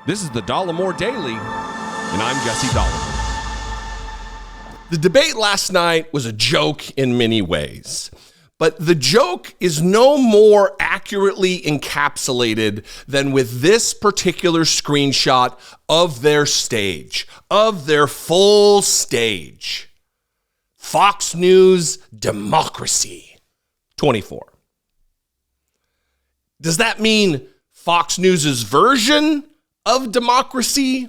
This is the Dollemore Daily, and I'm Jesse Dollemore. The debate last night was a joke in many ways, but the joke is no more accurately encapsulated than with this particular screenshot of their stage, of their full stage. Fox News Democracy 24. Does that mean Fox News's version of democracy,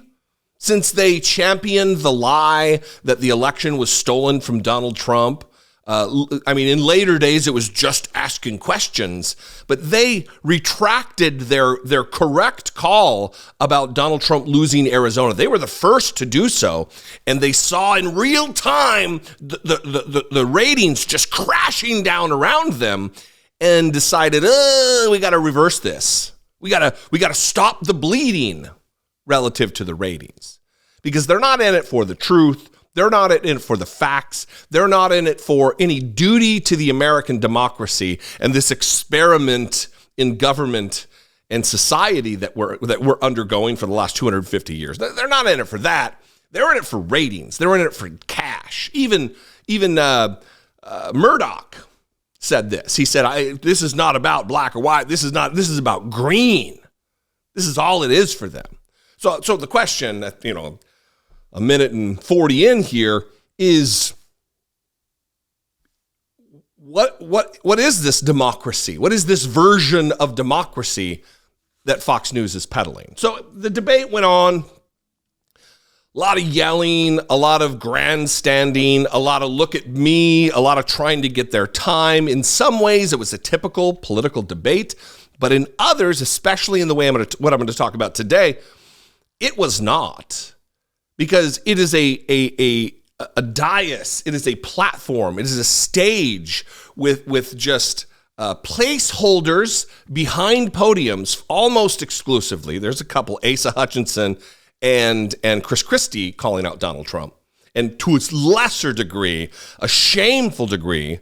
since they championed the lie that the election was stolen from Donald Trump? In later days, it was just asking questions, but they retracted their correct call about Donald Trump losing Arizona. They were the first to do so, and they saw in real time the ratings just crashing down around them, and decided, we got to reverse this. We got to stop the bleeding relative to the ratings, because they're not in it for the truth. They're not in it for the facts. They're not in it for any duty to the American democracy and this experiment in government and society that we're undergoing for the last 250 years. They're not in it for that. They're in it for ratings. They're in it for cash. Even Murdoch said this. He said, this is not about black or white. This is about green. This is all it is for them. So the question that, a minute and 40 in here is, what is this democracy? What is this version of democracy that Fox News is peddling? So the debate went on. A lot of yelling, a lot of grandstanding, a lot of look at me, a lot of trying to get their time. In some ways, it was a typical political debate, but in others, especially in the way what I'm going to talk about today, it was not, because it is a dais, it is a platform, it is a stage with just placeholders behind podiums almost exclusively. There's a couple, Asa Hutchinson and Christie, calling out Donald Trump. And to its lesser degree, a shameful degree,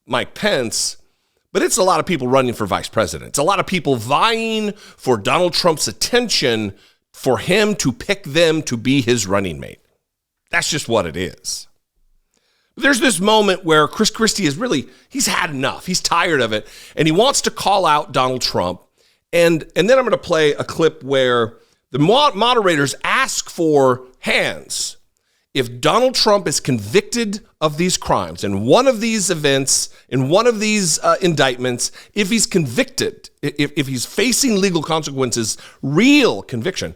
Mike Pence. But it's a lot of people running for vice president. It's a lot of people vying for Donald Trump's attention, for him to pick them to be his running mate. That's just what it is. But there's this moment where Christie he's had enough. He's tired of it. And he wants to call out Donald Trump. And then I'm going to play a clip where the moderators ask for hands. If Donald Trump is convicted of these crimes in one of these events, in one of these indictments, if he's convicted, if he's facing legal consequences, real conviction,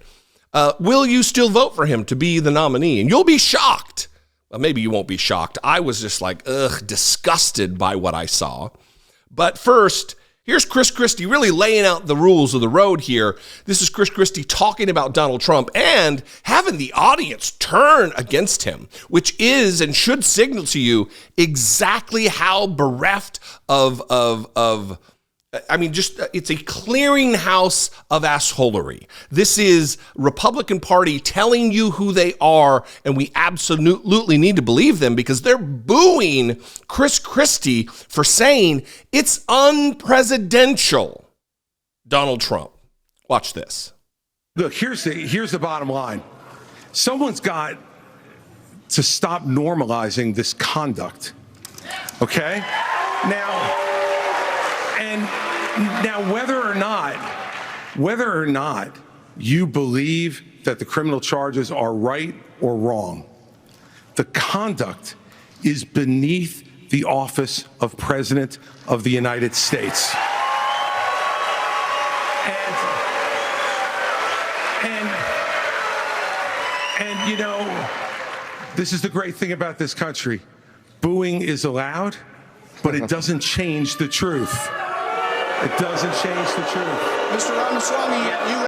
will you still vote for him to be the nominee? And you'll be shocked. Well, maybe you won't be shocked. I was just disgusted by what I saw. But first, here's Christie really laying out the rules of the road here. This is Christie talking about Donald Trump and having the audience turn against him, which is and should signal to you exactly how bereft it's a clearinghouse of assholery. This is Republican Party telling you who they are, and we absolutely need to believe them, because they're booing Christie for saying it's unpresidential Donald Trump. Watch this. Look, here's the bottom line. Someone's got to stop normalizing this conduct. Okay? Now, whether or not you believe that the criminal charges are right or wrong, the conduct is beneath the office of President of the United States. And this is the great thing about this country. Booing is allowed, but it doesn't change the truth. It doesn't change the truth. Mr. Ramaswamy,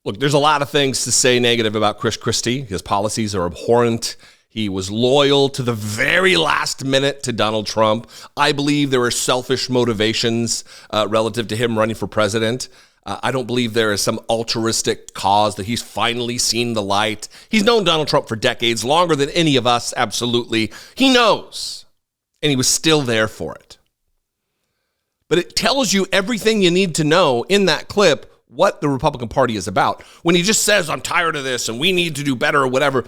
Look, there's a lot of things to say negative about Christie. His policies are abhorrent. He was loyal to the very last minute to Donald Trump. I believe there were selfish motivations relative to him running for president. I don't believe there is some altruistic cause that he's finally seen the light. He's known Donald Trump for decades, longer than any of us, absolutely. He knows, and he was still there for it. But it tells you everything you need to know in that clip what the Republican Party is about. When he just says, I'm tired of this and we need to do better or whatever,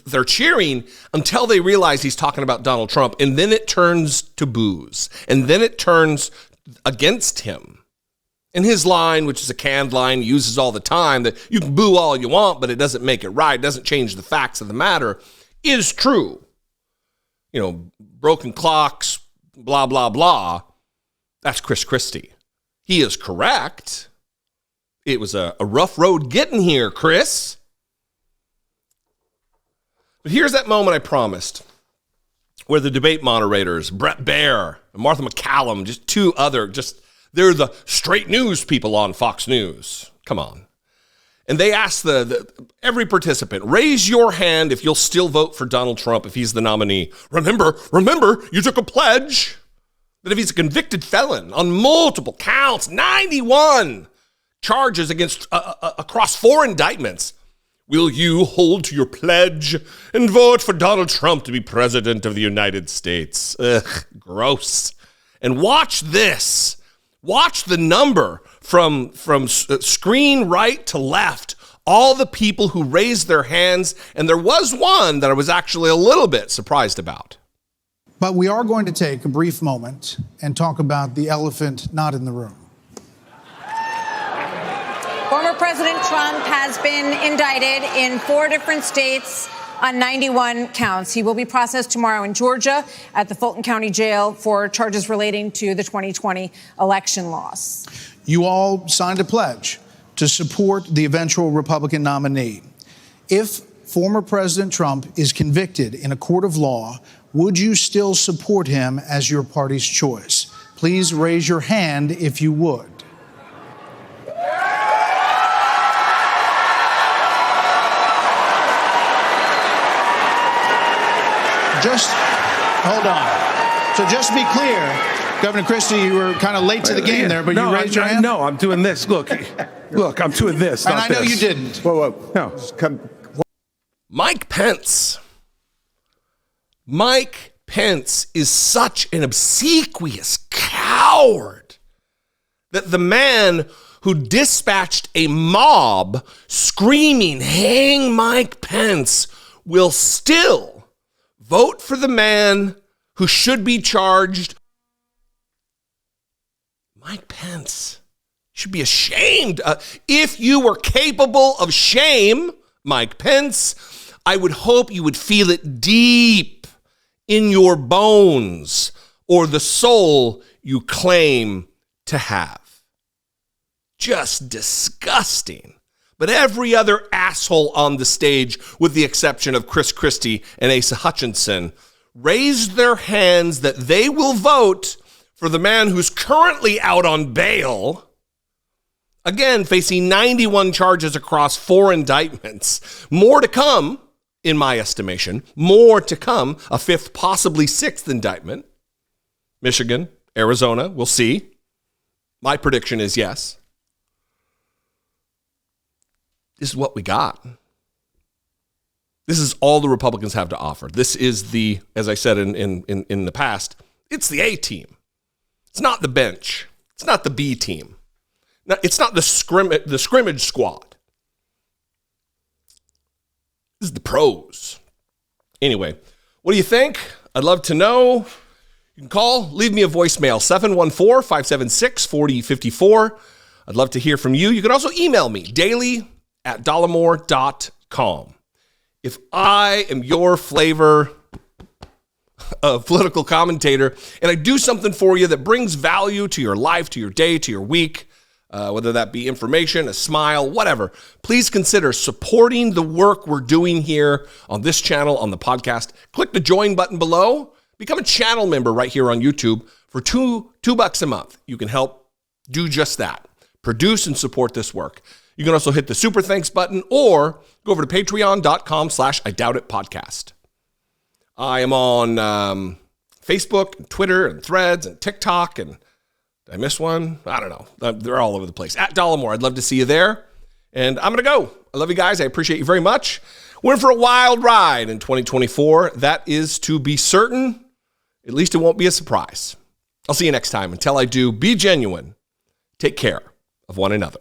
they're cheering until they realize he's talking about Donald Trump. And then it turns to boos. And then it turns against him. And his line, which is a canned line he uses all the time, that you can boo all you want, but it doesn't make it right, it doesn't change the facts of the matter, is true. You know, broken clocks, blah, blah, blah. That's Christie. He is correct. It was a rough road getting here, Chris. But here's that moment I promised, where the debate moderators, Brett Baer and Martha McCallum, just two other, they're the straight news people on Fox News. Come on. And they asked every participant, raise your hand if you'll still vote for Donald Trump if he's the nominee. Remember, you took a pledge that if he's a convicted felon on multiple counts, 91 charges against across 4 indictments, will you hold to your pledge and vote for Donald Trump to be president of the United States? Ugh, gross. And watch this. Watch the number from screen right to left, all the people who raised their hands, and there was one that I was actually a little bit surprised about. But we are going to take a brief moment and talk about the elephant not in the room. Former President Trump has been indicted in 4 different states on 91 counts. He will be processed tomorrow in Georgia at the Fulton County Jail for charges relating to the 2020 election loss. You all signed a pledge to support the eventual Republican nominee. If former President Trump is convicted in a court of law, would you still support him as your party's choice? Please raise your hand if you would. Just hold on. So just to be clear, Governor Christie, you were kind of late to the game there, but you raised your hand? No, I'm doing this. Look, I'm doing this. And I know you didn't. Whoa. No. Mike Pence. Mike Pence is such an obsequious coward that the man who dispatched a mob screaming, "Hang Mike Pence," will still vote for the man who should be charged. Mike Pence should be ashamed. If you were capable of shame, Mike Pence, I would hope you would feel it deep in your bones or the soul you claim to have. Just disgusting. But every other asshole on the stage, with the exception of Chris Christie and Asa Hutchinson, raised their hands that they will vote for the man who's currently out on bail, again, facing 91 charges across 4 indictments. More to come, in my estimation. More to come. A 5th, possibly 6th indictment. Michigan, Arizona, we'll see. My prediction is yes. This is what we got. This is all the Republicans have to offer. This is the, as I said in the past, it's the A team. It's not the bench. It's not the B team. It's not the scrimmage squad. This is the pros. Anyway, what do you think? I'd love to know. You can call, leave me a voicemail, 714-576-4054. I'd love to hear from you. You can also email me, daily@dollemore.com. If I am your flavor of political commentator and I do something for you that brings value to your life, to your day, to your week, whether that be information, a smile, whatever, please consider supporting the work we're doing here on this channel, on the podcast. Click the join button below. Become a channel member right here on YouTube for $2 a month. You can help do just that. Produce and support this work. You can also hit the super thanks button or go over to patreon.com/IDoubtItPodcast. I am on Facebook, and Twitter, and Threads, and TikTok, and did I miss one? I don't know. They're all over the place. @Dollemore. I'd love to see you there. And I'm going to go. I love you guys. I appreciate you very much. We're in for a wild ride in 2024. That is to be certain. At least it won't be a surprise. I'll see you next time. Until I do, be genuine. Take care of one another.